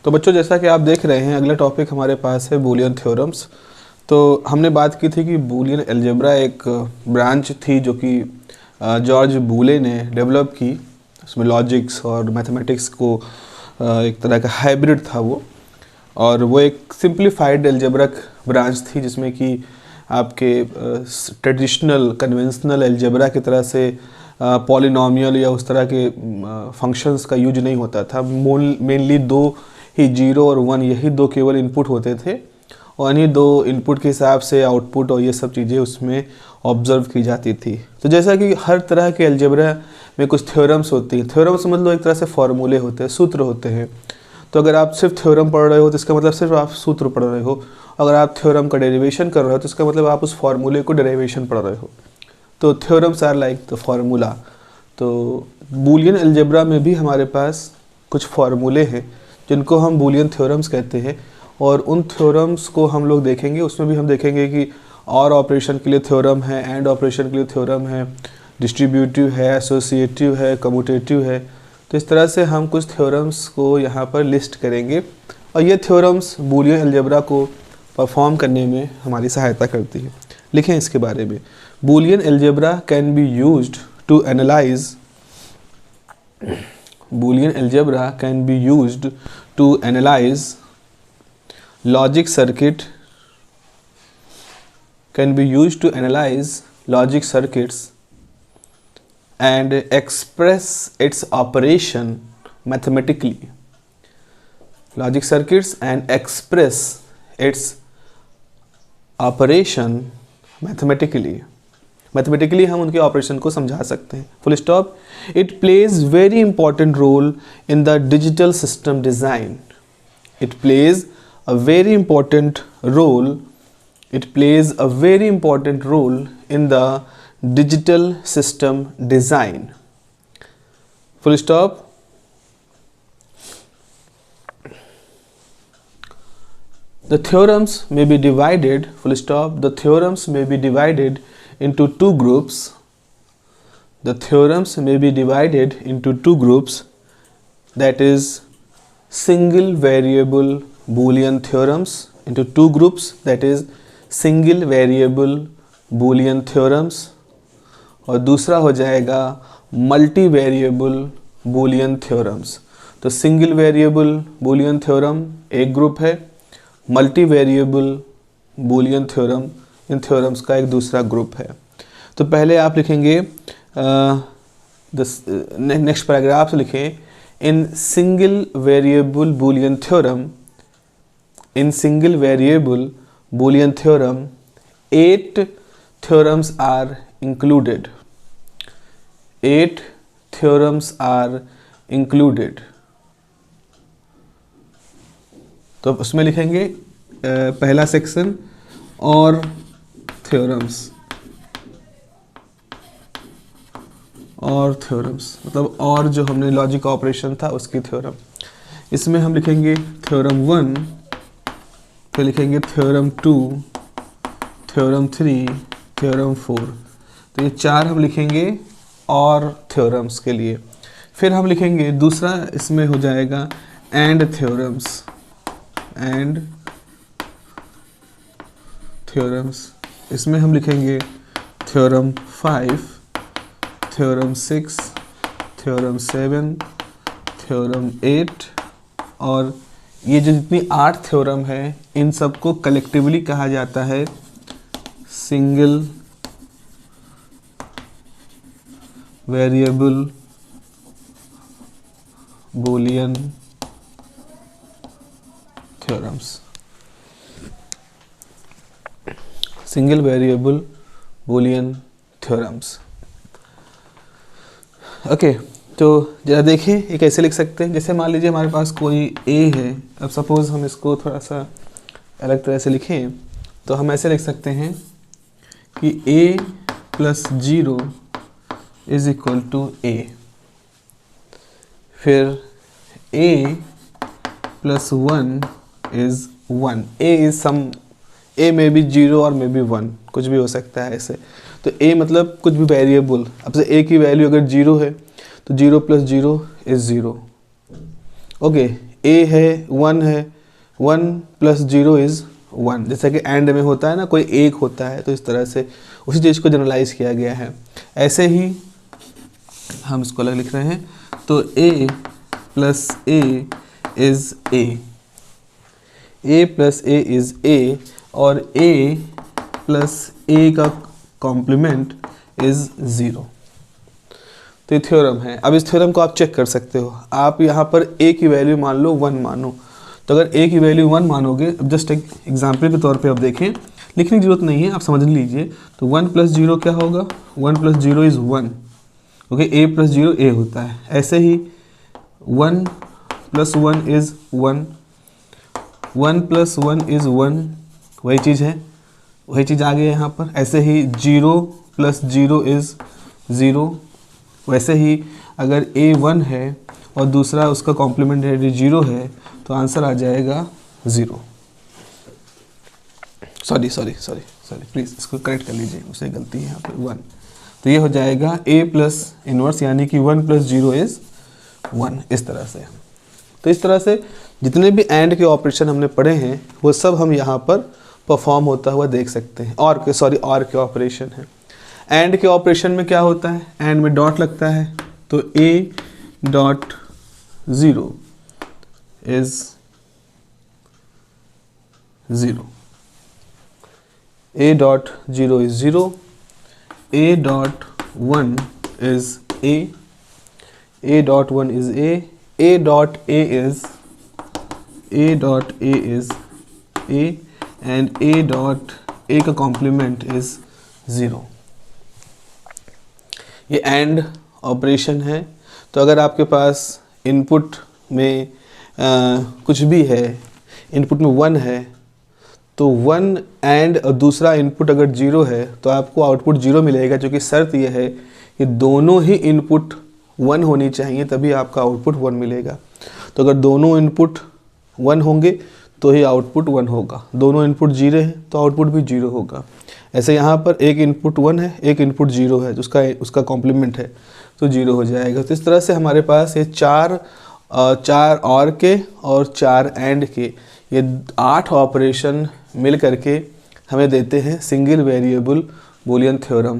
तो बच्चों जैसा कि आप देख रहे हैं अगला टॉपिक हमारे पास है बूलियन थ्योरम्स। तो हमने बात की थी कि बूलियन अलजेब्रा एक ब्रांच थी जो कि जॉर्ज बूले ने डेवलप की। उसमें लॉजिक्स और मैथमेटिक्स को एक तरह का हाइब्रिड था वो, और वो एक सिंप्लीफाइड अलजेब्रिक ब्रांच थी जिसमें कि आपके ट्रेडिशनल कन्वेंशनल अलजेब्रा की तरह से पॉलिनॉमियल या उस तरह के फंक्शंस का यूज नहीं होता था। मेनली दो ही 0 और 1 यही दो केवल इनपुट होते थे, और इन्हीं दो इनपुट के हिसाब से आउटपुट और ये सब चीज़ें उसमें ऑब्जर्व की जाती थी। तो जैसा कि हर तरह के अलजेब्रा में कुछ थ्योरम्स होती हैं, थ्योरम्स मतलब एक तरह से फॉर्मूले होते हैं, सूत्र होते हैं। तो अगर आप सिर्फ थ्योरम पढ़ रहे हो तो इसका मतलब सिर्फ आप सूत्र पढ़ रहे हो, अगर आप थ्योरम का डेरिवेशन कर रहे हो तो इसका मतलब आप उस फार्मूले को डेरिवेशन पढ़ रहे हो। तो theorems are like the formula. तो बूलियन अलजेब्रा में भी हमारे पास कुछ फार्मूले हैं जिनको हम बूलियन थ्योरम्स कहते हैं, और उन थ्योरम्स को हम लोग देखेंगे। उसमें भी हम देखेंगे कि और ऑपरेशन के लिए थ्योरम है, एंड ऑपरेशन के लिए थ्योरम है, डिस्ट्रीब्यूटिव है, एसोसिएटिव है, कम्यूटेटिव है। तो इस तरह से हम कुछ थ्योरम्स को यहाँ पर लिस्ट करेंगे, और ये थ्योरम्स बूलियन अलजेब्रा को परफॉर्म करने में हमारी सहायता करती है। लिखें इसके बारे में। Boolean algebra can be used to analyse Boolean algebra can be used to analyze logic circuits and express its operation mathematically. Logic circuits and express its operation mathematically हम उनके ऑपरेशन को समझा सकते हैं। Full stop. It plays very important role in the digital system design. It plays a very important role in the digital system design. Full stop. The theorems may be divided, full stop, the theorems may be divided into two groups. The theorems may be divided into two groups, that is single variable Boolean theorems into two groups, that is single variable Boolean theorems, और दूसरा हो जाएगा multi variable Boolean theorems। तो single variable Boolean theorem एक group है, multi variable Boolean theorem in theorems का एक दूसरा ग्रुप है। तो पहले आप लिखेंगे नेक्स्ट पैराग्राफ लिखें, in single variable Boolean theorem 8 theorems are included. 8 theorems are included. तो उसमें लिखेंगे पहला सेक्शन और थ्योरम्स मतलब और जो हमने लॉजिक ऑपरेशन था उसकी थ्योरम। इसमें हम लिखेंगे थ्योरम 1, फिर लिखेंगे थ्योरम 2, थ्योरम 3, थ्योरम 4। तो ये 4 हम लिखेंगे और थ्योरम्स के लिए। फिर हम लिखेंगे दूसरा, इसमें हो जाएगा एंड थ्योरम्स। इसमें हम लिखेंगे थ्योरम 5, थ्योरम 6, थ्योरम 7, थ्योरम 8, और ये जो जितनी 8 थ्योरम है इन सबको कलेक्टिवली कहा जाता है single variable Boolean theorems. Single variable Boolean theorems. Okay, तो जरा देखिए ये कैसे लिख सकते हैं। जैसे मान लीजिए हमारे पास कोई ए है, अब सपोज हम इसको थोड़ा सा अलग तरह से लिखें तो हम ऐसे लिख सकते हैं कि a + 0 = a। फिर a + 1 is 1। a में भी 0 और में भी 1 कुछ भी हो सकता है ऐसे। तो a मतलब कुछ भी वेरिएबल, अब से a की वैल्यू अगर 0 है तो 0 + 0 is 0। ओके, ए है 1 है, 1 प्लस 0 इज़ 1, जैसा कि एंड में होता है ना, कोई एक होता है, तो इस तरह से उसी चीज़ को जनरलाइज किया गया है। ऐसे ही हम इसको अलग लिख रहे हैं, तो a plus a is a, a plus a is a, और a प्लस a का कॉम्प्लीमेंट इज़ 0। तो ये थ्योरम है। अब इस थ्योरम को आप चेक कर सकते हो। आप यहाँ पर a की वैल्यू मान लो 1 मानो, तो अगर a की वैल्यू 1 मानोगे, अब जस्ट एक एग्जाम्पल के तौर पे आप देखें, लिखने की जरूरत नहीं है, आप समझ लीजिए। तो 1 प्लस 0 क्या होगा, 1 plus 0 is 1, okay, a plus 0 a होता है। ऐसे ही 1 प्लस 1 इज़ 1, 1 प्लस 1 इज़ 1, वही चीज़ है, वही चीज़ आ गई है यहाँ पर। ऐसे ही 0 प्लस 0 इज़ 0, वैसे ही अगर a 1 है और दूसरा उसका कॉम्प्लीमेंट 0 है, तो आंसर आ जाएगा 0। सॉरी प्लीज़ इसको करेक्ट कर लीजिए, मुझसे गलती है यहाँ पे 1। तो ये हो जाएगा a प्लस इनवर्स, यानी कि 1 प्लस 0 इज़ 1, इस तरह से। तो इस तरह से जितने भी एंड के ऑपरेशन हमने पढ़े हैं वो सब हम यहाँ पर परफॉर्म होता हुआ देख सकते हैं। और के ऑपरेशन है। एंड के ऑपरेशन में क्या होता है, एंड में डॉट लगता है, तो a dot 0 is 0, a dot 0 is 0, a dot 1 is a dot 1 is a dot a is a, and a dot a का कॉम्प्लीमेंट इज़ 0। ये एंड ऑपरेशन है। तो अगर आपके पास इनपुट में कुछ भी है, इनपुट में 1 है, तो 1 एंड दूसरा इनपुट अगर 0 है तो आपको आउटपुट 0 मिलेगा, क्योंकि शर्त यह है कि दोनों ही इनपुट 1 होनी चाहिए, तभी आपका आउटपुट 1 मिलेगा। तो अगर दोनों इनपुट 1 होंगे तो ही आउटपुट 1 होगा, दोनों इनपुट 0 है तो आउटपुट भी 0 होगा। ऐसे यहाँ पर एक इनपुट 1 है, एक इनपुट 0 है, उसका कॉम्प्लीमेंट है, तो 0 हो जाएगा। तो इस तरह से हमारे पास ये 4 और के और 4 एंड के, ये 8 ऑपरेशन मिल करके हमें देते हैं सिंगल वेरिएबल बूलियन थ्योरम।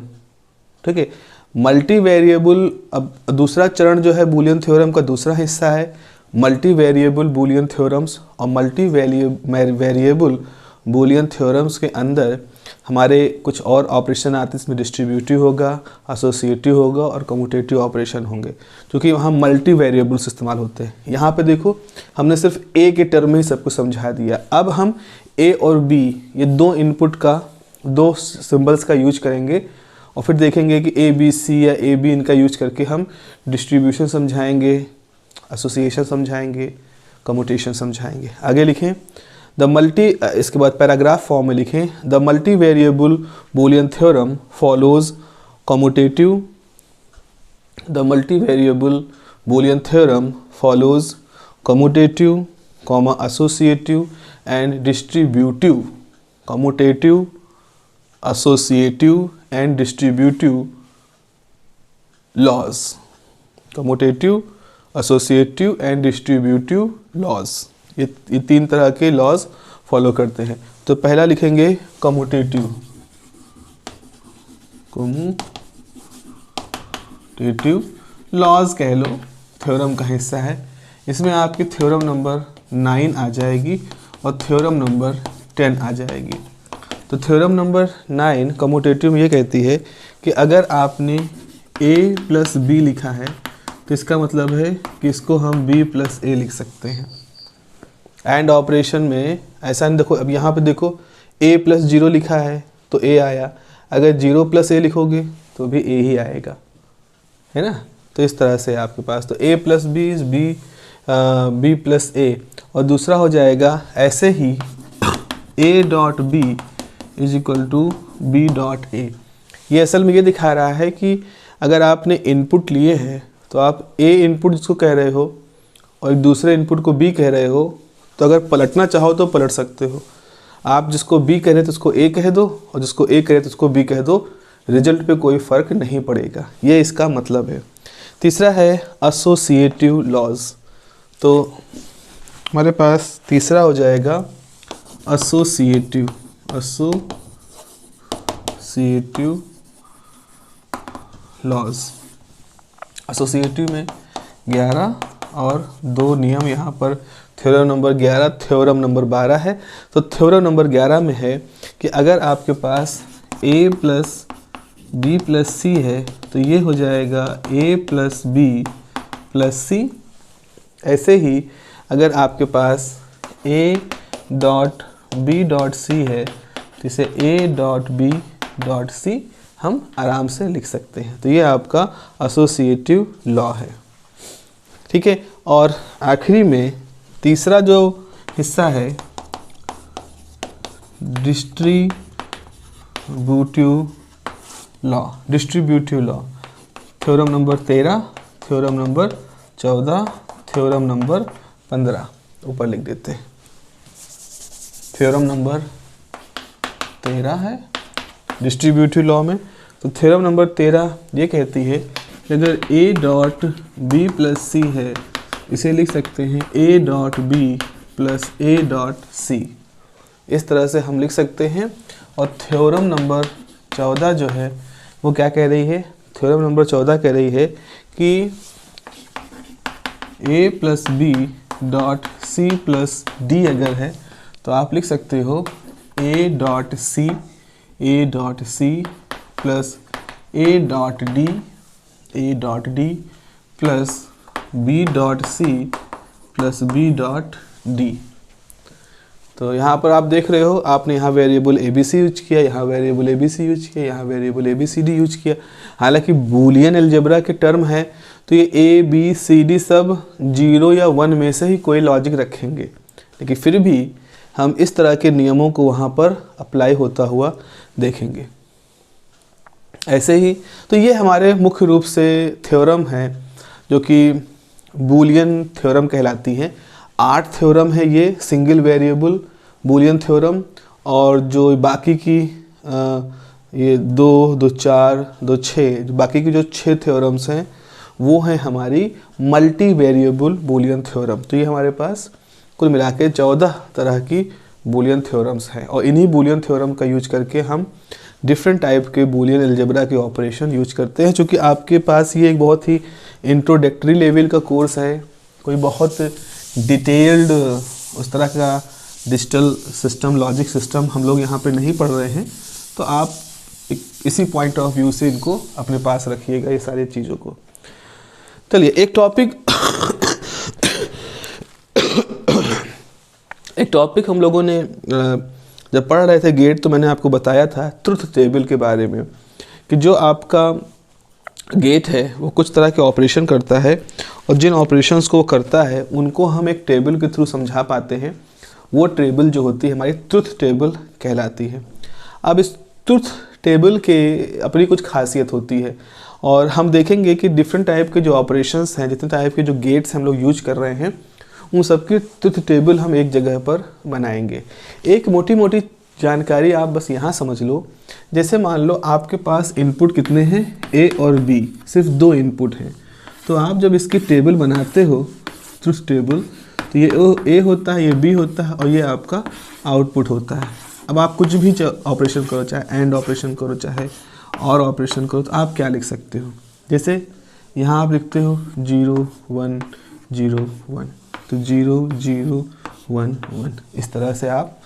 ठीक है। मल्टी वेरिएबल, अब दूसरा चरण जो है बूलियन थ्योरम का दूसरा हिस्सा है मल्टी वेरिएबल बूलियन थ्योरम्स। और मल्टी वेरिएबल बूलियन थ्योरम्स के अंदर हमारे कुछ और ऑपरेशन आते हैं, इसमें डिस्ट्रीब्यूटिव होगा, एसोसिएटिव होगा और कम्यूटेटिव ऑपरेशन होंगे, क्योंकि वहाँ मल्टी वेरिएबल्स इस्तेमाल होते हैं। यहाँ पे देखो हमने सिर्फ ए के टर्म में ही सब कुछ समझा दिया। अब हम ए और बी, ये दो इनपुट का, दो सिंबल्स का यूज करेंगे और फिर देखेंगे कि ए बी सी या ए बी, इनका यूज करके हम डिस्ट्रीब्यूशन समझाएंगे, एसोसिएशन समझाएंगे, कम्यूटेशन समझाएंगे। आगे लिखें इसके बाद पैराग्राफ फॉर्म में लिखें, the multi variable Boolean theorem follows commutative, the multi variable Boolean theorem follows commutative, associative and distributive, commutative, associative and distributive laws, commutative, associative and distributive laws. ये 3 तरह के लॉज फॉलो करते हैं। तो पहला लिखेंगे कम्यूटेटिव, लॉज कह लो, theorem का हिस्सा है। इसमें आपकी थ्योरम नंबर 9 आ जाएगी और थ्योरम नंबर 10 आ जाएगी। तो थ्योरम नंबर 9 कम्यूटेटिव में ये कहती है कि अगर आपने a प्लस बी लिखा है तो इसका मतलब है कि इसको हम b प्लस ए लिख सकते हैं। एंड ऑपरेशन में ऐसा नहीं, देखो अब यहाँ पे देखो a प्लस 0 लिखा है तो a आया, अगर 0 प्लस a लिखोगे तो भी a ही आएगा, है ना। तो इस तरह से आपके पास तो a plus B is b plus a, और दूसरा हो जाएगा ऐसे ही a dot B is equal to b dot a। ये असल में ये दिखा रहा है कि अगर आपने इनपुट लिए हैं तो आप a इनपुट जिसको कह रहे हो और एक दूसरे इनपुट को b कह रहे हो, तो अगर पलटना चाहो तो पलट सकते हो। आप जिसको b कह रहे तो उसको a कह दो और जिसको a कह रहे तो उसको b कह दो, रिजल्ट पे कोई फ़र्क नहीं पड़ेगा, ये इसका मतलब है। तीसरा है एसोसिएटिव लॉज। तो हमारे पास तीसरा हो जाएगा एसोसिएटिव लॉज। एसोसिएटिव में 11 और 2 नियम यहाँ पर थ्योरम नंबर 11, थ्योरम नंबर 12 है। तो थ्योरम नंबर 11 में है कि अगर आपके पास a plus B plus C है तो ये हो जाएगा a plus B plus C. ऐसे ही अगर आपके पास a dot B dot C है तो इसे a dot B dot C हम आराम से लिख सकते हैं। तो ये आपका एसोसिएटिव लॉ है, ठीक है। और आखिरी में तीसरा जो हिस्सा है distributive law, theorem number 13, theorem number 14, theorem number 15 ऊपर लिख देते हैं। थ्योरम नंबर 13 है डिस्ट्रीब्यूटिव लॉ में। तो थ्योरम नंबर 13 ये कहती है कि अगर a dot B plus C है, इसे लिख सकते हैं a dot B plus a dot C. इस तरह से हम लिख सकते हैं। और थ्योरम नंबर 14 जो है वो क्या कह रही है? थ्योरम नंबर 14 कह रही है कि a plus B dot C plus D अगर है तो आप लिख सकते हो a dot C plus a dot D plus b dot C plus b dot D. तो यहाँ पर आप देख रहे हो, आपने यहाँ variable A B C use किया, यहाँ variable A B C use किया, यहाँ variable A B C D use किया। हालांकि बूलियन अलजेब्रा के टर्म है तो ये ए बी सी डी सब 0 या 1 में से ही कोई लॉजिक रखेंगे, लेकिन फिर भी हम इस तरह के नियमों को वहाँ पर अप्लाई होता हुआ देखेंगे। ऐसे ही तो ये हमारे मुख्य रूप से थ्योरम हैं जो कि बूलियन थ्योरम कहलाती हैं। 8 थ्योरम है ये सिंगल वेरिएबल बूलियन थ्योरम, और जो बाकी की ये 2, 2, 4, 2, 6 बाकी की जो 6 थ्योरम्स हैं वो हैं हमारी मल्टी वेरिएबल बूलियन थ्योरम। तो ये हमारे पास कुल मिला के 14 तरह की बूलियन थ्योरम्स हैं, और इन्हीं बूलियन थ्योरम का यूज करके हम डिफरेंट टाइप के बूलियन अलजेब्रा के ऑपरेशन यूज करते हैं। चूँकि आपके पास ये एक बहुत ही इंट्रोडक्टरी लेवल का कोर्स है, कोई बहुत डिटेल्ड उस तरह का डिजिटल सिस्टम लॉजिक सिस्टम हम लोग यहाँ पे नहीं पढ़ रहे हैं, तो आप इसी पॉइंट ऑफ व्यू से इनको अपने पास रखिएगा ये सारी चीज़ों को। चलिए एक टॉपिक हम लोगों ने जब पढ़ रहे थे गेट, तो मैंने आपको बताया था ट्रुथ टेबल के बारे में कि जो आपका गेट है वो कुछ तरह के ऑपरेशन करता है, और जिन ऑपरेशंस को वो करता है उनको हम एक टेबल के थ्रू समझा पाते हैं। वो टेबल जो होती है हमारी ट्रुथ टेबल कहलाती है। अब इस ट्रुथ टेबल के अपनी कुछ खासियत होती है, और हम देखेंगे कि डिफरेंट टाइप के जो ऑपरेशंस हैं, जितने टाइप के जो गेट्स हम लोग यूज कर रहे हैं, उन सबकी ट्रुथ टेबल हम एक जगह पर बनाएंगे। एक मोटी मोटी जानकारी आप बस यहाँ समझ लो। जैसे मान लो आपके पास इनपुट कितने हैं, ए और बी, सिर्फ 2 इनपुट हैं। तो आप जब इसकी टेबल बनाते हो ट्रुथ टेबल, तो ये ए होता है, ये बी होता है, और ये आपका आउटपुट होता है। अब आप कुछ भी ऑपरेशन करो, चाहे एंड ऑपरेशन करो, चाहे और ऑपरेशन करो, तो आप क्या लिख सकते हो? जैसे यहाँ आप लिखते हो 0 1 0 1, तो 0 0 1 1, इस तरह से आप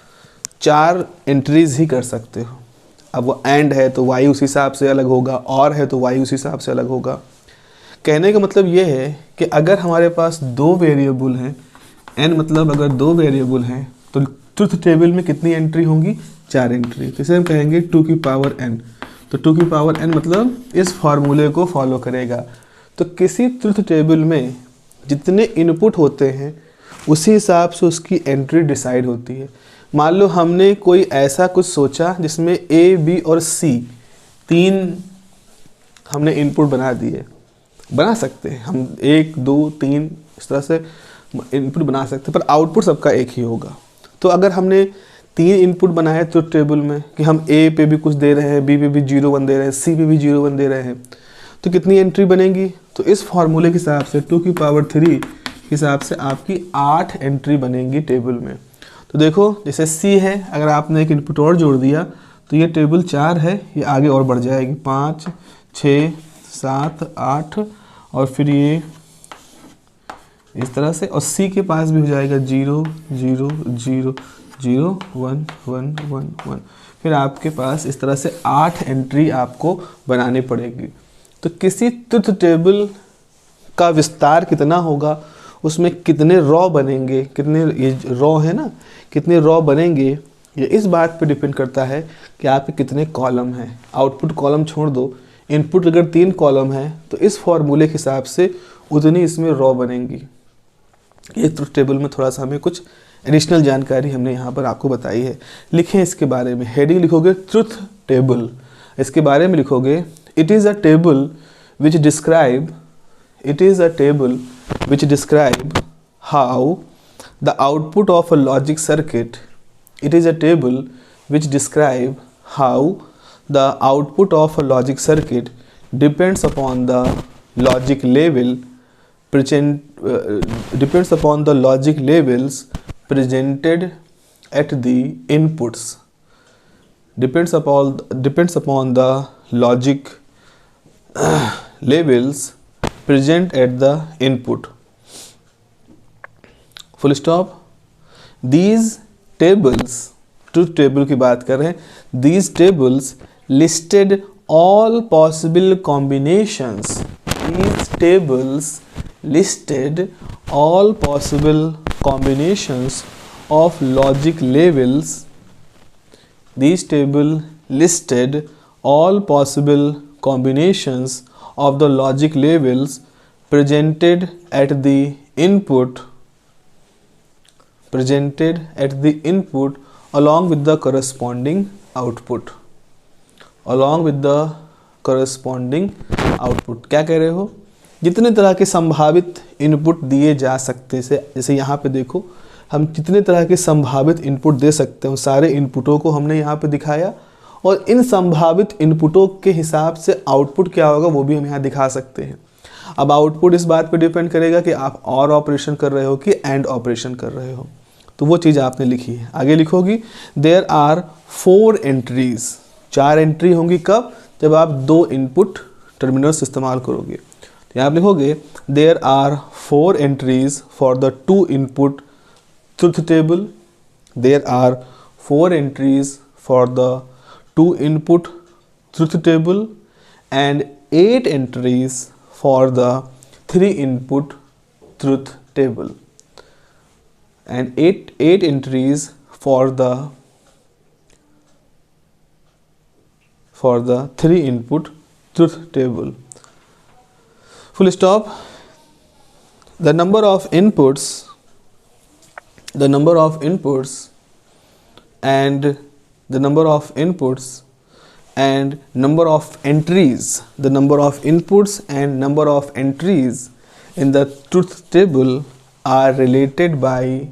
4 एंट्रीज ही कर सकते हो। अब वो एंड है तो वाई उस हिसाब से अलग होगा, और है तो वाई उस हिसाब से अलग होगा। कहने का मतलब ये है कि अगर हमारे पास 2 वेरिएबल हैं, n मतलब अगर 2 वेरिएबल हैं, तो ट्रुथ टेबल में कितनी एंट्री होंगी? 4 एंट्री। तो इसे हम कहेंगे 2 की पावर n। तो 2 की पावर n मतलब इस फॉर्मूले को फॉलो करेगा। तो किसी ट्रुथ टेबल में जितने इनपुट होते हैं उसी हिसाब से उसकी एंट्री डिसाइड होती है। मान लो हमने कोई ऐसा कुछ सोचा जिसमें ए बी और सी 3 हमने इनपुट बना दिए, बना सकते हैं हम 1 2 3 इस तरह से इनपुट बना सकते हैं, पर आउटपुट सबका एक ही होगा। तो अगर हमने 3 इनपुट बनाए ट्रुथ टेबल में कि हम ए पे भी कुछ दे रहे हैं, बी पे भी 0 1 दे रहे हैं, सी पे भी 0 1 दे रहे हैं, तो कितनी एंट्री बनेगी? तो इस फार्मूले के हिसाब से 2 की पावर 3 हिसाब से आपकी 8 एंट्री बनेंगी टेबल में। तो देखो जैसे सी है, अगर आपने एक इनपुट और जोड़ दिया तो ये टेबल 4 है, ये आगे और बढ़ जाएगी 5 6 7 8 और फिर ये इस तरह से, और सी के पास भी हो जाएगा 0 0 0 0 1 1 1 1। फिर आपके पास इस तरह से 8 एंट्री आपको बनानी पड़ेगी। तो किसी ट्रुथ टेबल का विस्तार कितना होगा, उसमें कितने रॉ बनेंगे, कितने ये रॉ है ना, कितने रॉ बनेंगे, ये इस बात पे डिपेंड करता है कि आपके कितने कॉलम हैं। आउटपुट कॉलम छोड़ दो, इनपुट अगर 3 कॉलम है तो इस फॉर्मूले के हिसाब से उतनी इसमें रॉ बनेंगी। ये ट्रुथ टेबल में थोड़ा सा हमें कुछ एडिशनल जानकारी हमने यहाँ पर आपको बताई है। लिखें इसके बारे में, हेडिंग लिखोगे ट्रुथ टेबल, इसके बारे में लिखोगे it is a table which describe, it is a table which describe how the output of a logic circuit, it is a table which describe how the output of a logic circuit depends upon the logic level depends upon the logic levels presented at the inputs, depends upon the logic levels present at the input, full stop। these tables, truth table की बात कर रहे हैं, these tables listed all possible combinations, these tables listed all possible combinations of logic levels, these table listed all possible combinations of the logic levels presented at the input along with the corresponding output, along with the corresponding output। क्या कह रहे हो, जितने तरह के संभावित input दिए जा सकते हैं, जैसे यहाँ पे देखो हम जितने तरह के संभावित इनपुट दे सकते हैं, सारे इनपुटों को हमने यहाँ पे दिखाया, और इन संभावित इनपुटों के हिसाब से आउटपुट क्या होगा वो भी हम यहाँ दिखा सकते हैं। अब आउटपुट इस बात पे डिपेंड करेगा कि आप और ऑपरेशन कर रहे हो कि एंड ऑपरेशन कर रहे हो, तो वो चीज़ आपने लिखी है। आगे लिखोगी देयर आर 4 एंट्रीज, 4 एंट्री होंगी कब, जब आप 2 इनपुट टर्मिनल्स इस्तेमाल करोगे। तो यहाँ आप लिखोगे there are 4 entries for the 2 input truth table, there are 4 entries for the 2 input truth table and 8 entries for the 3 input truth table, and 8 entries for the 3 input truth table, full stop। the number of inputs and the number of inputs and number of entries, the number of inputs and number of entries in the truth table are related by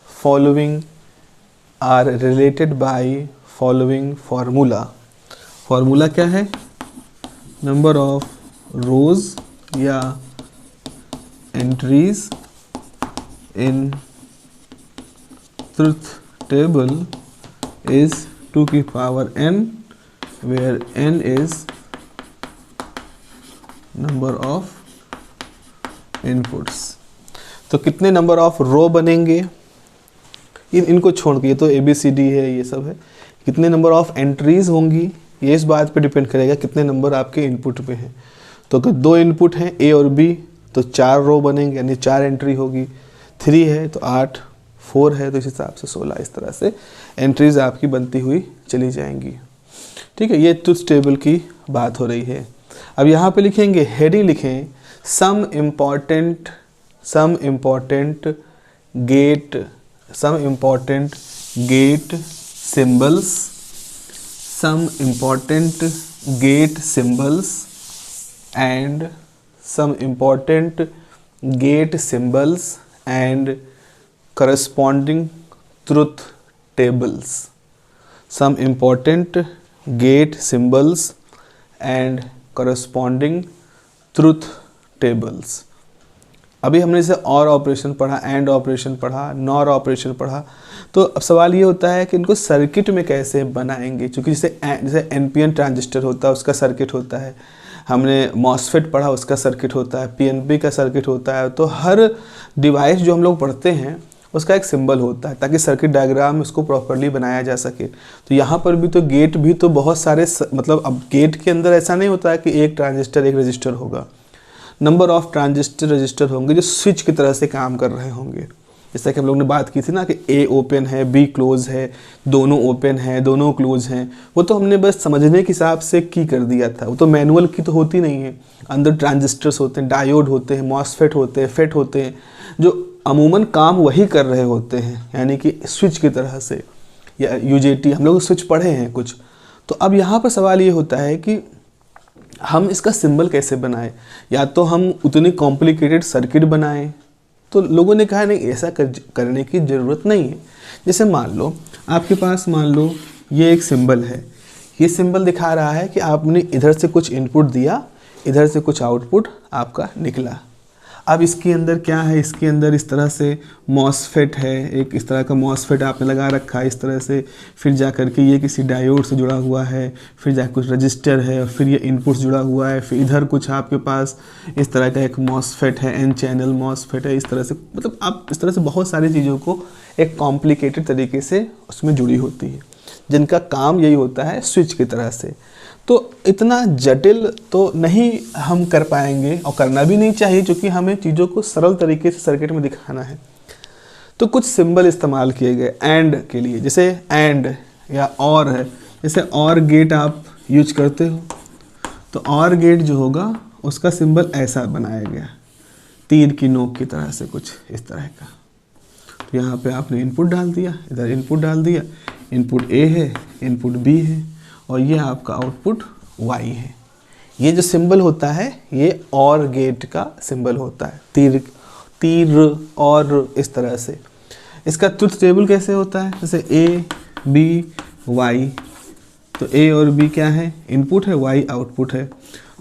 following formula। formula क्या है, number of rows या entries in truth table is 2 की power n, where n is number of inputs। तो कितने number of रो बनेंगे, इनको छोड़ के, ये तो ABCD है, ये सब है। कितने नंबर ऑफ एंट्रीज होंगी, ये इस बात पे डिपेंड करेगा कितने नंबर आपके इनपुट पे हैं। तो अगर 2 इनपुट हैं A और B तो 4 रो बनेंगे, यानी 4 एंट्री होगी। 3 है तो 8, 4 है तो इस हिसाब से 16, इस तरह से एंट्रीज आपकी बनती हुई चली जाएंगी। ठीक है, ये ट्रुथ टेबल की बात हो रही है। अब यहाँ पे लिखेंगे, हेडिंग लिखें some important gate symbols, some important gate symbols and corresponding truth tables, some important gate symbols and corresponding truth tables. अभी हमने जैसे और ऑपरेशन पढ़ा, एंड ऑपरेशन पढ़ा, नॉर ऑपरेशन पढ़ा, तो अब सवाल ये होता है कि इनको सर्किट में कैसे बनाएंगे, क्योंकि जैसे एनपीएन ट्रांजिस्टर होता है उसका सर्किट होता है, हमने मॉसफेट पढ़ा उसका सर्किट होता है, पीएनपी का सर्किट होता है। तो हर डिवाइस जो हम लोग पढ़ते हैं उसका एक सिंबल होता है ताकि सर्किट डायग्राम उसको प्रॉपर्ली बनाया जा सके। तो यहाँ पर भी तो गेट भी तो बहुत सारे मतलब अब गेट के अंदर ऐसा नहीं होता है कि एक ट्रांजिस्टर एक रजिस्टर होगा, नंबर ऑफ ट्रांजिस्टर रजिस्टर होंगे जो स्विच की तरह से काम कर रहे होंगे। जैसा कि हम लोग ने बात की थी ना कि ए ओपन है, बी क्लोज है, दोनों ओपन है, दोनों क्लोज हैं, वो तो हमने बस समझने के हिसाब से की कर दिया था, वो तो मैनुअल की तो होती नहीं है। अंदर ट्रांजिस्टर्स होते हैं, डायोड होते हैं, मॉसफेट होते हैं, फेट होते हैं, जो अमूमन काम वही कर रहे होते हैं, यानी कि स्विच की तरह से, या यूजेटी हम लोग स्विच पढ़े हैं कुछ। तो अब यहाँ पर सवाल ये होता है कि हम इसका सिंबल कैसे बनाएं, या तो हम उतनी कॉम्प्लिकेटेड सर्किट बनाएं। तो लोगों ने कहा नहीं, ऐसा करने की ज़रूरत नहीं है। जैसे मान लो आपके पास, मान लो ये एक सिंबल है, ये सिंबल दिखा रहा है कि आपने इधर से कुछ इनपुट दिया, इधर से कुछ आउटपुट आपका निकला। अब इसके अंदर क्या है, इसके अंदर इस तरह से मॉसफेट है, एक इस तरह का मॉसफेट आपने लगा रखा है इस तरह से, फिर जा कर के ये किसी डायोड से जुड़ा हुआ है, फिर जा कुछ रजिस्टर है, और फिर ये इनपुट जुड़ा हुआ है, फिर इधर कुछ आपके पास इस तरह का एक मॉसफेट है, एन चैनल मॉसफेट है, इस तरह से, मतलब आप इस तरह से बहुत सारी चीज़ों को एक कॉम्प्लिकेटेड तरीके से उसमें जुड़ी होती है, जिनका काम यही होता है स्विच की तरह से। तो इतना जटिल तो नहीं हम कर पाएंगे, और करना भी नहीं चाहिए, क्योंकि हमें चीज़ों को सरल तरीके से सर्किट में दिखाना है। तो कुछ सिंबल इस्तेमाल किए गए एंड के लिए, जैसे एंड या और है, जैसे और गेट आप यूज करते हो, तो और गेट जो होगा उसका सिंबल ऐसा बनाया गया, तीर की नोक की तरह से, कुछ इस तरह का। तो यहाँ पे आपने इनपुट डाल दिया, इधर इनपुट डाल दिया, इनपुट ए है, इनपुट बी है, और ये आपका आउटपुट y है। ये जो सिंबल होता है ये और गेट का सिंबल होता है, तीर और इस तरह से। इसका ट्रुथ टेबल कैसे होता है, जैसे a b y, तो a और b क्या है, इनपुट है, y आउटपुट है।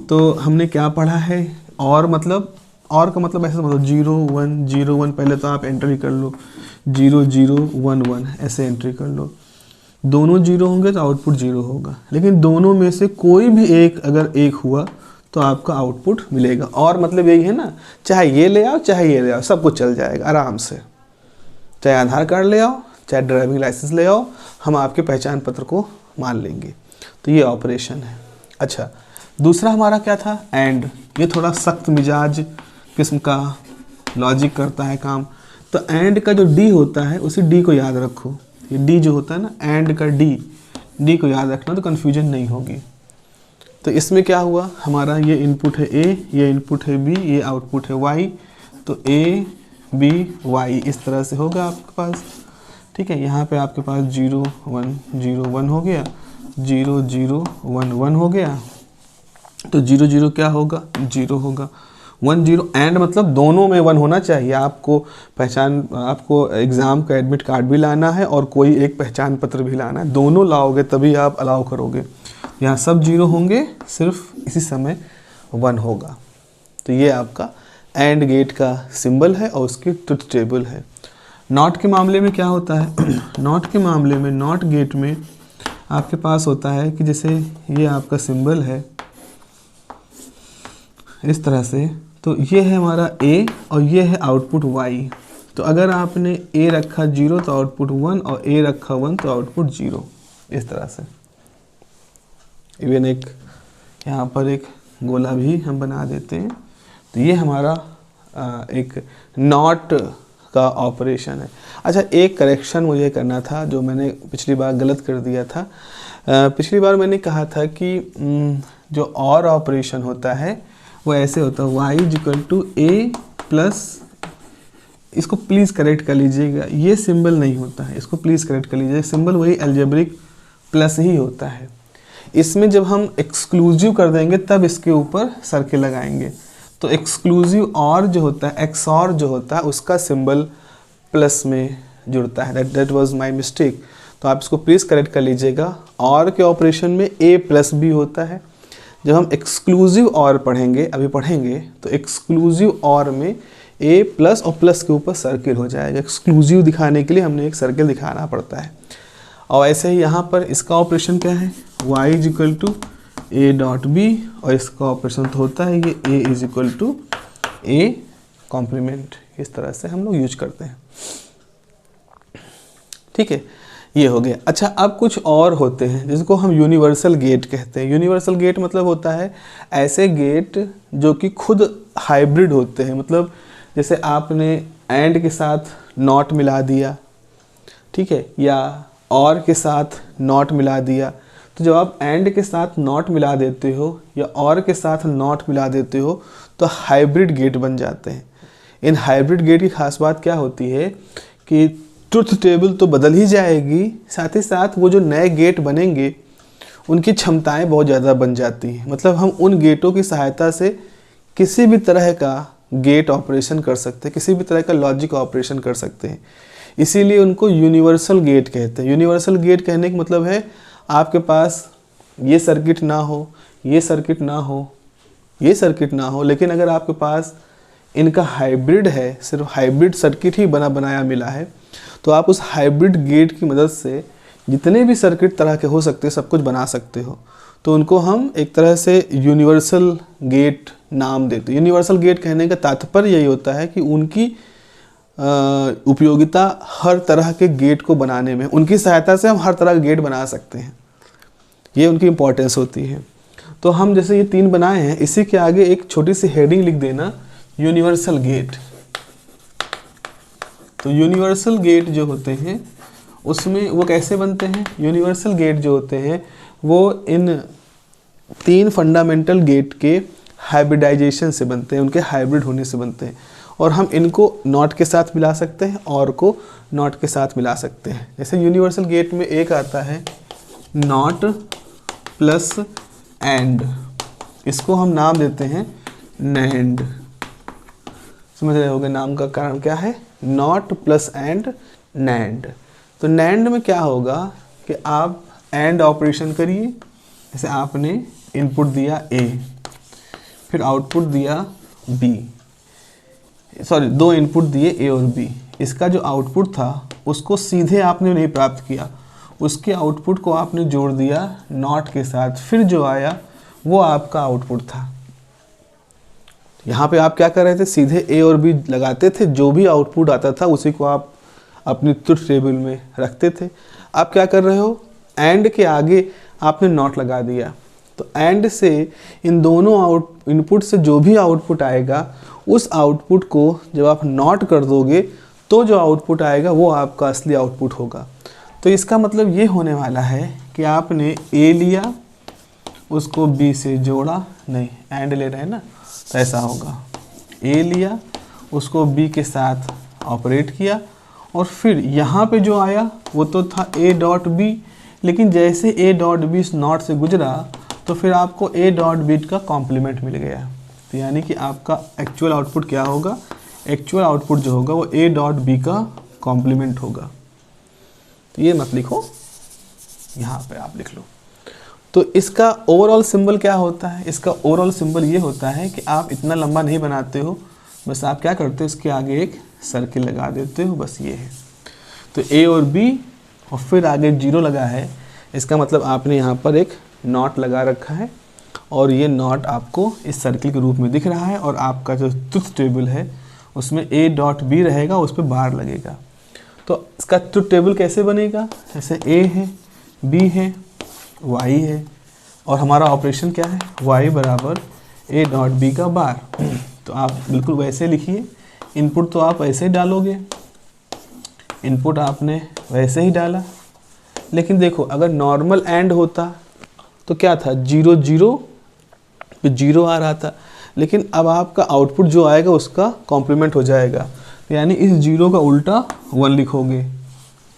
तो हमने क्या पढ़ा है, और मतलब, और का मतलब ऐसे समझो 0 1 0 1, पहले तो आप एंट्री कर लो 0 0 1 1, ऐसे एंट्री कर लो। दोनों जीरो होंगे तो आउटपुट जीरो होगा, लेकिन दोनों में से कोई भी एक अगर एक हुआ तो आपका आउटपुट मिलेगा। और मतलब यही है ना, चाहे ये ले आओ चाहे ये ले आओ, सब कुछ चल जाएगा आराम से। चाहे आधार कार्ड ले आओ, चाहे ड्राइविंग लाइसेंस ले आओ, हम आपके पहचान पत्र को मान लेंगे। तो ये ऑपरेशन है। अच्छा, दूसरा हमारा क्या था, एंड। ये थोड़ा सख्त मिजाज किस्म का लॉजिक करता है काम। तो एंड का जो डी होता है उसी डी को याद रखो। ये डी जो होता है ना, एंड का डी को याद रखना, तो कन्फ्यूजन नहीं होगी। तो इसमें क्या हुआ, हमारा ये इनपुट है ए, ये इनपुट है बी, ये आउटपुट है वाई, तो ए बी वाई इस तरह से होगा आपके पास। ठीक है, यहाँ पे आपके पास 0 1 0 1 हो गया, 0 0 1 1 हो गया, तो 0 0 क्या होगा, 0 होगा, 1 0 एंड मतलब दोनों में 1 होना चाहिए। आपको आपको एग्ज़ाम का एडमिट कार्ड भी लाना है और कोई एक पहचान पत्र भी लाना है, दोनों लाओगे तभी आप अलाउ करोगे। यहाँ सब 0 होंगे, सिर्फ इसी समय 1 होगा। तो ये आपका एंड गेट का सिंबल है और उसकी ट्रुथ टेबल है। नॉट के मामले में क्या होता है, नॉट के मामले में, नॉट गेट में आपके पास होता है कि जैसे ये आपका सिंबल है इस तरह से, तो ये है हमारा A और ये है आउटपुट Y। तो अगर आपने A रखा 0 तो आउटपुट 1, और A रखा 1 तो आउटपुट 0, इस तरह से। इवन एक यहाँ पर एक गोला भी हम बना देते हैं। तो ये हमारा एक नॉट का ऑपरेशन है। अच्छा, एक करेक्शन मुझे करना था जो मैंने पिछली बार गलत कर दिया था। पिछली बार मैंने कहा था कि जो और ऑपरेशन होता है वो ऐसे होता है, y equal to A plus, इसको प्लीज़ करेक्ट कर लीजिएगा, ये सिंबल नहीं होता है, इसको प्लीज़ करेक्ट कर लीजिएगा। सिंबल वही अलजेब्रिक प्लस ही होता है। इसमें जब हम एक्सक्लूसिव कर देंगे तब इसके ऊपर सर्किल लगाएंगे। तो एक्सक्लूसिव और जो होता है, एक्सऑर जो होता है, उसका सिंबल प्लस में जुड़ता है। That was my mistake. तो आप इसको प्लीज़ करेक्ट कर लीजिएगा। और के ऑपरेशन में a प्लस बी होता है, जब हम एक्सक्लूसिव और पढ़ेंगे, अभी पढ़ेंगे, तो एक्सक्लूसिव और में ए प्लस और प्लस के ऊपर सर्किल हो जाएगा। एक्सक्लूसिव दिखाने के लिए हमने एक सर्किल दिखाना पड़ता है। और ऐसे ही यहाँ पर इसका ऑपरेशन क्या है, y is equal to A dot B, और इसका ऑपरेशन तो होता है ये a is equal to A complement. इस तरह से हम लोग यूज करते हैं, ठीक है, ये हो गया। अच्छा, अब कुछ और होते हैं जिसको हम यूनिवर्सल गेट कहते हैं। यूनिवर्सल गेट मतलब होता है ऐसे गेट जो कि खुद हाइब्रिड होते हैं, मतलब जैसे आपने एंड के साथ नॉट मिला दिया, ठीक है, या और के साथ नॉट मिला दिया। तो जब आप एंड के साथ नॉट मिला देते हो या और के साथ नॉट मिला देते हो तो हाइब्रिड गेट बन जाते हैं। इन हाइब्रिड गेट की खास बात क्या होती है कि ट्रुथ टेबल तो बदल ही जाएगी, साथ ही साथ वो जो नए गेट बनेंगे उनकी क्षमताएं बहुत ज़्यादा बन जाती हैं। मतलब हम उन गेटों की सहायता से किसी भी तरह का गेट ऑपरेशन कर सकते हैं, किसी भी तरह का लॉजिक ऑपरेशन कर सकते हैं। इसीलिए उनको यूनिवर्सल गेट कहते हैं। यूनिवर्सल गेट कहने का मतलब है आपके पास ये सर्किट ना हो, ये सर्किट ना हो, ये सर्किट ना हो, लेकिन अगर आपके पास इनका हाइब्रिड है, सिर्फ हाइब्रिड सर्किट ही बना बनाया मिला है, तो आप उस हाइब्रिड गेट की मदद से जितने भी सर्किट तरह के हो सकते हैं सब कुछ बना सकते हो। तो उनको हम एक तरह से यूनिवर्सल गेट नाम देते हैं। यूनिवर्सल गेट कहने का तात्पर्य यही होता है कि उनकी उपयोगिता हर तरह के गेट को बनाने में, उनकी सहायता से हम हर तरह का गेट बना सकते हैं, ये उनकी इम्पोर्टेंस होती है। तो हम जैसे ये 3 बनाए हैं, इसी के आगे एक छोटी सी हेडिंग लिख देना, यूनिवर्सल गेट। तो यूनिवर्सल गेट जो होते हैं उसमें वो कैसे बनते हैं, यूनिवर्सल गेट जो होते हैं वो इन 3 फंडामेंटल गेट के हाइब्रिडाइजेशन से बनते हैं, उनके हाइब्रिड होने से बनते हैं। और हम इनको नॉट के साथ मिला सकते हैं और को नॉट के साथ मिला सकते हैं। जैसे यूनिवर्सल गेट में एक आता है नॉट प्लस एंड, इसको हम नाम देते हैं नैंड। समझ रहे होगे नाम का कारण क्या है, नॉट प्लस एंड नैंड। तो नैंड में क्या होगा कि आप एंड ऑपरेशन करिए, जैसे आपने इनपुट दिया A, फिर आउटपुट दिया B, सॉरी 2 इनपुट दिए A और B। इसका जो आउटपुट था उसको सीधे आपने नहीं प्राप्त किया, उसके आउटपुट को आपने जोड़ दिया नॉट के साथ, फिर जो आया वो आपका आउटपुट था। यहाँ पे आप क्या कर रहे थे, सीधे A और B लगाते थे, जो भी आउटपुट आता था उसी को आप अपनी ट्रुथ टेबल में रखते थे। आप क्या कर रहे हो, एंड के आगे आपने नॉट लगा दिया, तो एंड से इन दोनों इनपुट से जो भी आउटपुट आएगा उस आउटपुट को जब आप नॉट कर दोगे तो जो आउटपुट आएगा वो आपका असली आउटपुट होगा। तो इसका मतलब ये होने वाला है कि आपने A लिया, उसको B से जोड़ा, नहीं एंड ले रहे हैं ना, तो ऐसा होगा A लिया, उसको B के साथ ऑपरेट किया, और फिर यहाँ पे जो आया वो तो था A डॉट B, लेकिन जैसे A डॉट B इस नॉट से गुजरा तो फिर आपको A डॉट B का कॉम्प्लीमेंट मिल गया। तो यानी कि आपका एक्चुअल आउटपुट क्या होगा, एक्चुअल आउटपुट जो होगा वो A डॉट B का कॉम्प्लीमेंट होगा। तो ये मत लिखो, यहाँ पे आप लिख लो। तो इसका ओवरऑल सिंबल क्या होता है, इसका ओवरऑल सिंबल ये होता है कि आप इतना लंबा नहीं बनाते हो, बस आप क्या करते हो इसके आगे एक सर्किल लगा देते हो, बस ये है। तो A और B और फिर आगे 0 लगा है, इसका मतलब आपने यहाँ पर एक नॉट लगा रखा है और ये नॉट आपको इस सर्किल के रूप में दिख रहा है, और आपका जो ट्रुथ टेबल है उसमें A डॉट B रहेगा, उस पर बार लगेगा। तो इसका ट्रुथ टेबल कैसे बनेगा, जैसे A है, B है, Y है, और हमारा ऑपरेशन क्या है, Y बराबर A डॉट B का बार। तो आप बिल्कुल वैसे लिखिए, इनपुट तो आप वैसे ही डालोगे, इनपुट आपने वैसे ही डाला, लेकिन देखो अगर नॉर्मल एंड होता तो क्या था, 0 0 पे 0 आ रहा था, लेकिन अब आपका आउटपुट जो आएगा उसका कॉम्प्लीमेंट हो जाएगा, यानी इस 0 का उल्टा 1 लिखोगे।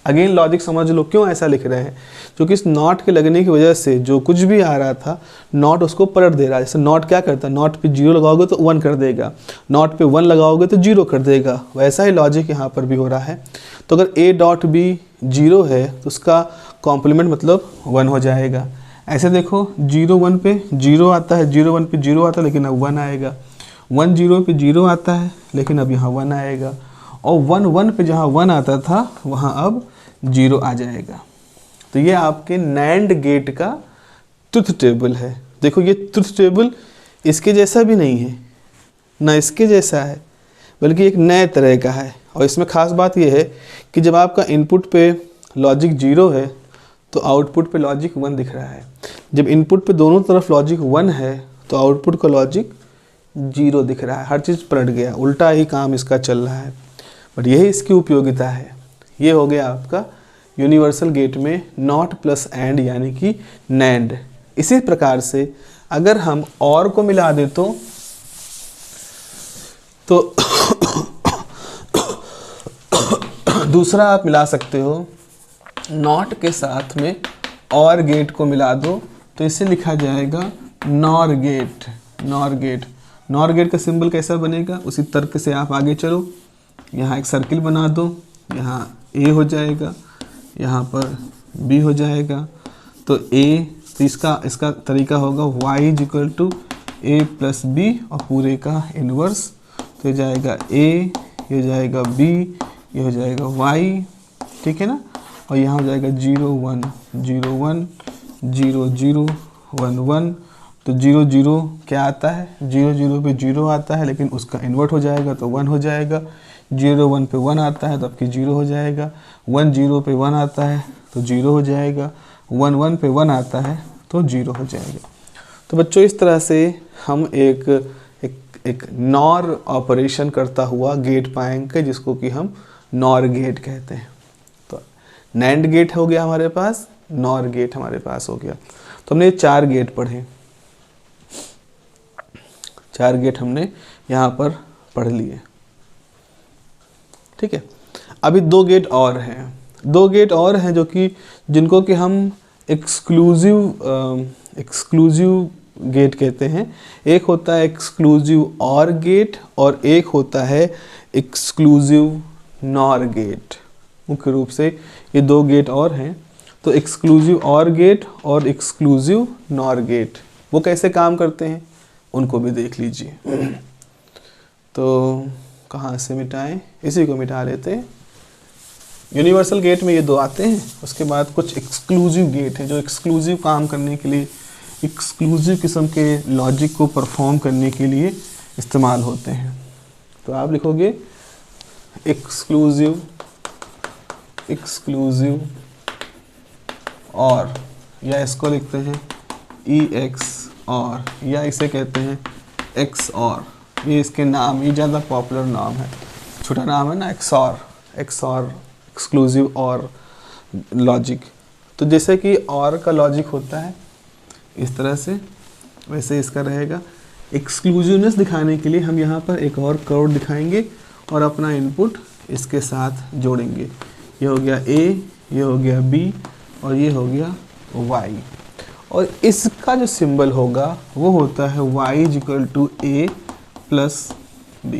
अगेन लॉजिक समझ लो क्यों ऐसा लिख रहे हैं, क्योंकि इस नॉट के लगने की वजह से जो कुछ भी आ रहा था नॉट उसको पलट दे रहा है। जैसे नॉट क्या करता है, नॉट पे 0 लगाओगे तो 1 कर देगा, नॉट पे 1 लगाओगे तो 0 कर देगा, वैसा ही लॉजिक यहाँ पर भी हो रहा है। तो अगर A डॉट B 0 है तो उसका कॉम्प्लीमेंट मतलब 1 हो जाएगा, ऐसे देखो 0 1 पे 0 आता है, 0 1 पे 0 आता है लेकिन अब 1 आएगा, 1 0 पे 0 आता है लेकिन अब यहाँ 1 आएगा, और 1 1 पे जहाँ 1 आता था वहाँ अब 0 आ जाएगा। तो ये आपके नैंड गेट का ट्रुथ टेबल है। देखो ये ट्रुथ टेबल इसके जैसा भी नहीं है, ना इसके जैसा है, बल्कि एक नए तरह का है। और इसमें ख़ास बात यह है कि जब आपका इनपुट पे लॉजिक 0 है तो आउटपुट पे लॉजिक 1 दिख रहा है। जब इनपुट पे दोनों तरफ लॉजिक 1 है तो आउटपुट का लॉजिक 0 दिख रहा है। हर चीज़ पलट गया, उल्टा ही काम इसका चल रहा है। बट यही इसकी उपयोगिता है। ये हो गया आपका यूनिवर्सल गेट में नॉट प्लस एंड यानी कि नैंड। इसी प्रकार से अगर हम और को मिला दें तो दूसरा आप मिला सकते हो, नॉट के साथ में और गेट को मिला दो तो इसे लिखा जाएगा NOR gate. NOR gate, NOR gate का सिंबल कैसा बनेगा, उसी तर्क से आप आगे चलो। यहाँ एक सर्किल बना दो, यहाँ ए हो जाएगा, यहाँ पर बी हो जाएगा। तो ए, तो इसका तरीका होगा y equal to A plus B और पूरे का इन्वर्स। तो ये जाएगा a, ये जाएगा b, ये हो जाएगा y, ठीक है ना। और यहाँ हो जाएगा 0 1 0 1 0 0 1 1। तो 0 0 क्या आता है, 0 0 पे 0 आता है लेकिन उसका इन्वर्ट हो जाएगा तो 1 हो जाएगा। 0 1 पे 1 आता है तो आपकी 0 हो जाएगा। 1 0 पे 1 आता है तो 0 हो जाएगा। 1 1 पे 1 आता है तो 0 हो जाएगा। तो बच्चों इस तरह से हम एक नॉर ऑपरेशन करता हुआ गेट पाएंगे जिसको कि हम नॉर गेट कहते हैं। तो नैंड गेट हो गया हमारे पास, नॉर गेट हमारे पास हो गया। तो हमने 4 गेट पढ़े, 4 गेट हमने यहाँ पर पढ़ लिए, ठीक है। अभी 2 गेट और हैं, 2 गेट और हैं जो कि जिनको कि हम एक्सक्लूसिव गेट कहते हैं। एक होता है एक्सक्लूसिव और गेट और एक होता है एक्सक्लूसिव नॉर गेट। मुख्य रूप से ये 2 गेट और हैं। तो एक्सक्लूसिव और गेट और एक्सक्लूसिव नॉर गेट वो कैसे काम करते हैं उनको भी देख लीजिए। तो कहाँ से मिटाएं, इसी को मिटा लेते हैं। यूनिवर्सल गेट में ये 2 आते हैं। उसके बाद कुछ एक्सक्लूसिव गेट हैं जो एक्सक्लूसिव काम करने के लिए, एक्सक्लूसिव किस्म के लॉजिक को परफॉर्म करने के लिए इस्तेमाल होते हैं। तो आप लिखोगे एक्सक्लूसिव और, या इसको लिखते हैं EX और, या इसे कहते हैं X और। ये इसके नाम, ये ज़्यादा पॉपुलर नाम है, छोटा नाम है ना, XOR एक्सक्लूसिव और लॉजिक। तो जैसे कि और का लॉजिक होता है इस तरह से, वैसे इसका रहेगा। एक्सक्लूसिवनेस दिखाने के लिए हम यहाँ पर एक और कोड दिखाएंगे और अपना इनपुट इसके साथ जोड़ेंगे। ये हो गया A, ये हो गया B और ये हो गया Y। और इसका जो सिंबल होगा वो होता है y equal to A plus B।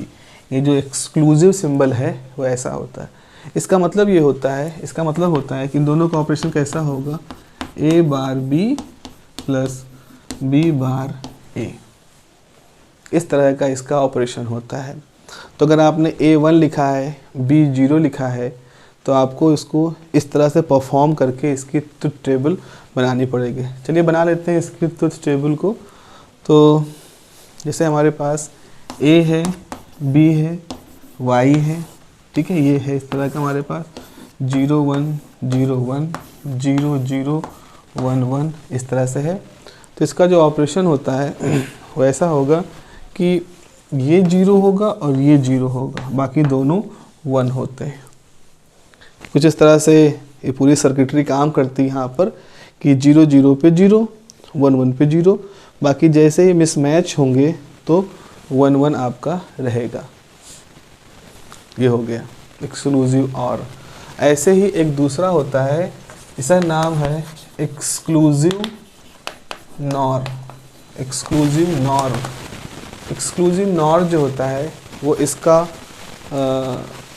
ये जो एक्सक्लूसिव सिंबल है वो ऐसा होता है। इसका मतलब ये होता है, इसका मतलब होता है कि इन दोनों का ऑपरेशन कैसा होगा, A bar B plus B bar A। इस तरह का इसका ऑपरेशन होता है। तो अगर आपने A1 लिखा है, B0 लिखा है, तो आपको इसको इस तरह से परफॉर्म करके इसकी ट्रुथ टेबल बनानी पड़ेगी। चलिए बना लेते हैं इसकी ट्रुथ टेबल को। तो जैसे हमारे पास A है, B है, Y है, ठीक है, ये है इस तरह का हमारे पास 0 1 0 1 0 0 1 1 इस तरह से है। तो इसका जो ऑपरेशन होता है वो ऐसा होगा कि ये 0 होगा और ये 0 होगा, बाकी दोनों 1 होते हैं। कुछ इस तरह से ये पूरी सर्किटरी काम करती है यहाँ पर कि 0 0 पे 0, 1 1 पे 0, बाकी जैसे ही मिसमैच होंगे तो 1 1 आपका रहेगा। ये हो गया एक्सक्लूसिव और। ऐसे ही एक दूसरा होता है, इसका नाम है exclusive nor. Exclusive nor, exclusive nor जो होता है वो इसका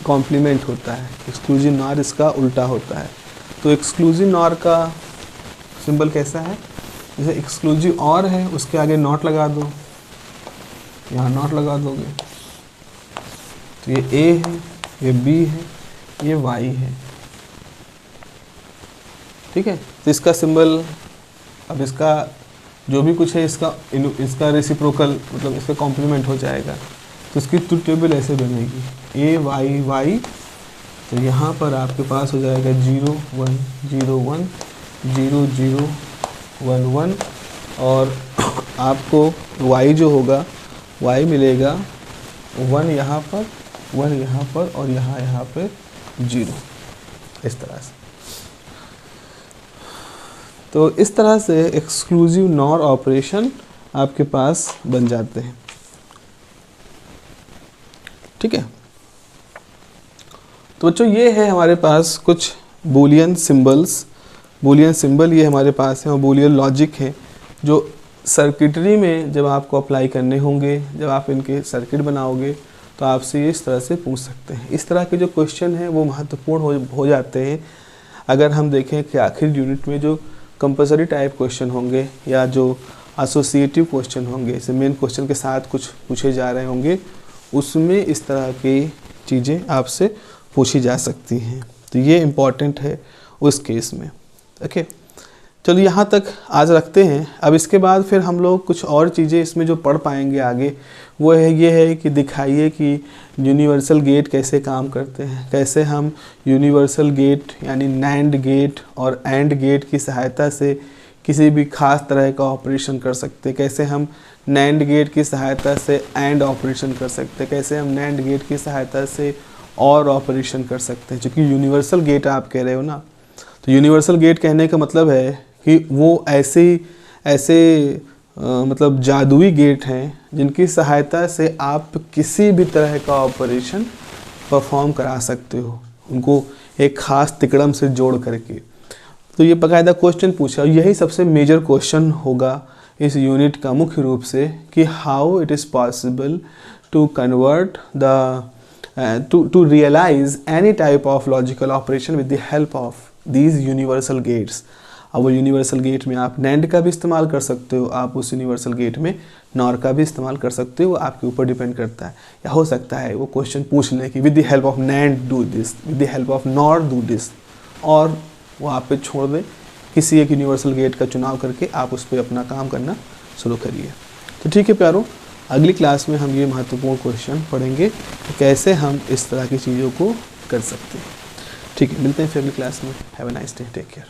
कॉम्प्लीमेंट होता है। एक्सक्लूसिव नॉर इसका उल्टा होता है। तो एक्सक्लूसिव नॉर का सिंबल कैसा है, जैसे एक्सक्लूसिव और है, उसके आगे नॉट लगा दो, यहाँ नॉट लगा दोगे तो ये ए है, ये बी है, ये वाई है, ठीक है। तो इसका सिंबल, अब इसका जो भी कुछ है इसका रेसिप्रोकल मतलब इसका कॉम्प्लीमेंट हो जाएगा, तो इसकी ट्रुथ टेबल ऐसे बनेगी ए वाई वाई, तो यहाँ पर आपके पास हो जाएगा 0 1 0 1 0 0 1 1, और आपको y जो होगा y मिलेगा 1 यहाँ पर, 1 यहाँ पर, और यहाँ पर 0, इस तरह से। तो इस तरह से एक्सक्लूसिव नॉर ऑपरेशन आपके पास बन जाते हैं, ठीक है। तो बच्चों ये है हमारे पास कुछ बूलियन सिंबल्स, बूलियन सिंबल ये हमारे पास है, और बूलियन लॉजिक है जो सर्किटरी में जब आपको अप्लाई करने होंगे, जब आप इनके सर्किट बनाओगे तो आपसे ये इस तरह से पूछ सकते हैं। इस तरह के जो क्वेश्चन हैं वो महत्वपूर्ण हो जाते हैं। अगर हम देखें कि आखिर यूनिट में जो कंपल्सरी टाइप क्वेश्चन होंगे या जो एसोसिएटिव क्वेश्चन होंगे, जैसे मेन क्वेश्चन के साथ कुछ पूछे जा रहे होंगे, उसमें इस तरह की चीज़ें आपसे पूछी जा सकती हैं। तो ये इम्पॉर्टेंट है उस केस में, ओके। चलो यहाँ तक आज रखते हैं। अब इसके बाद फिर हम लोग कुछ और चीज़ें इसमें जो पढ़ पाएंगे आगे, वो है ये है कि दिखाइए कि यूनिवर्सल गेट कैसे काम करते हैं, कैसे हम यूनिवर्सल गेट यानी नैंड गेट और एंड गेट की सहायता से किसी भी खास तरह का ऑपरेशन कर सकते, कैसे हम नैंड गेट की सहायता से एंड ऑपरेशन कर सकते, कैसे हम नैंड गेट की सहायता से और ऑपरेशन कर सकते हैं। क्योंकि यूनिवर्सल गेट आप कह रहे हो ना, तो यूनिवर्सल गेट कहने का मतलब है कि वो ऐसे मतलब जादुई गेट हैं जिनकी सहायता से आप किसी भी तरह का ऑपरेशन परफॉर्म करा सकते हो, उनको एक ख़ास तिकड़म से जोड़ करके। तो ये बाकायदा क्वेश्चन पूछा, और यही सबसे मेजर क्वेश्चन होगा इस यूनिट का मुख्य रूप से, कि how it is possible to convert to realize any type of logical operation with the help of these universal gates। अब वो यूनिवर्सल गेट में आप नैंड का भी इस्तेमाल कर सकते हो, आप उस यूनिवर्सल गेट में नॉर का भी इस्तेमाल कर सकते हो, वो आपके ऊपर डिपेंड करता है। या हो सकता है वो क्वेश्चन पूछ लें कि with the help of NAND do this, with the help of nor do this, और वो आप पे छोड़ दें। किसी एक यूनिवर्सल गेट का चुनाव करके आप उस पर अपना काम करना शुरू करिए। तो ठीक है प्यारो, अगली क्लास में हम ये महत्वपूर्ण क्वेश्चन पढ़ेंगे कि कैसे हम इस तरह की चीज़ों को कर सकते हैं। ठीक है, मिलते हैं फिर अगली क्लास में। Have a nice day, take care.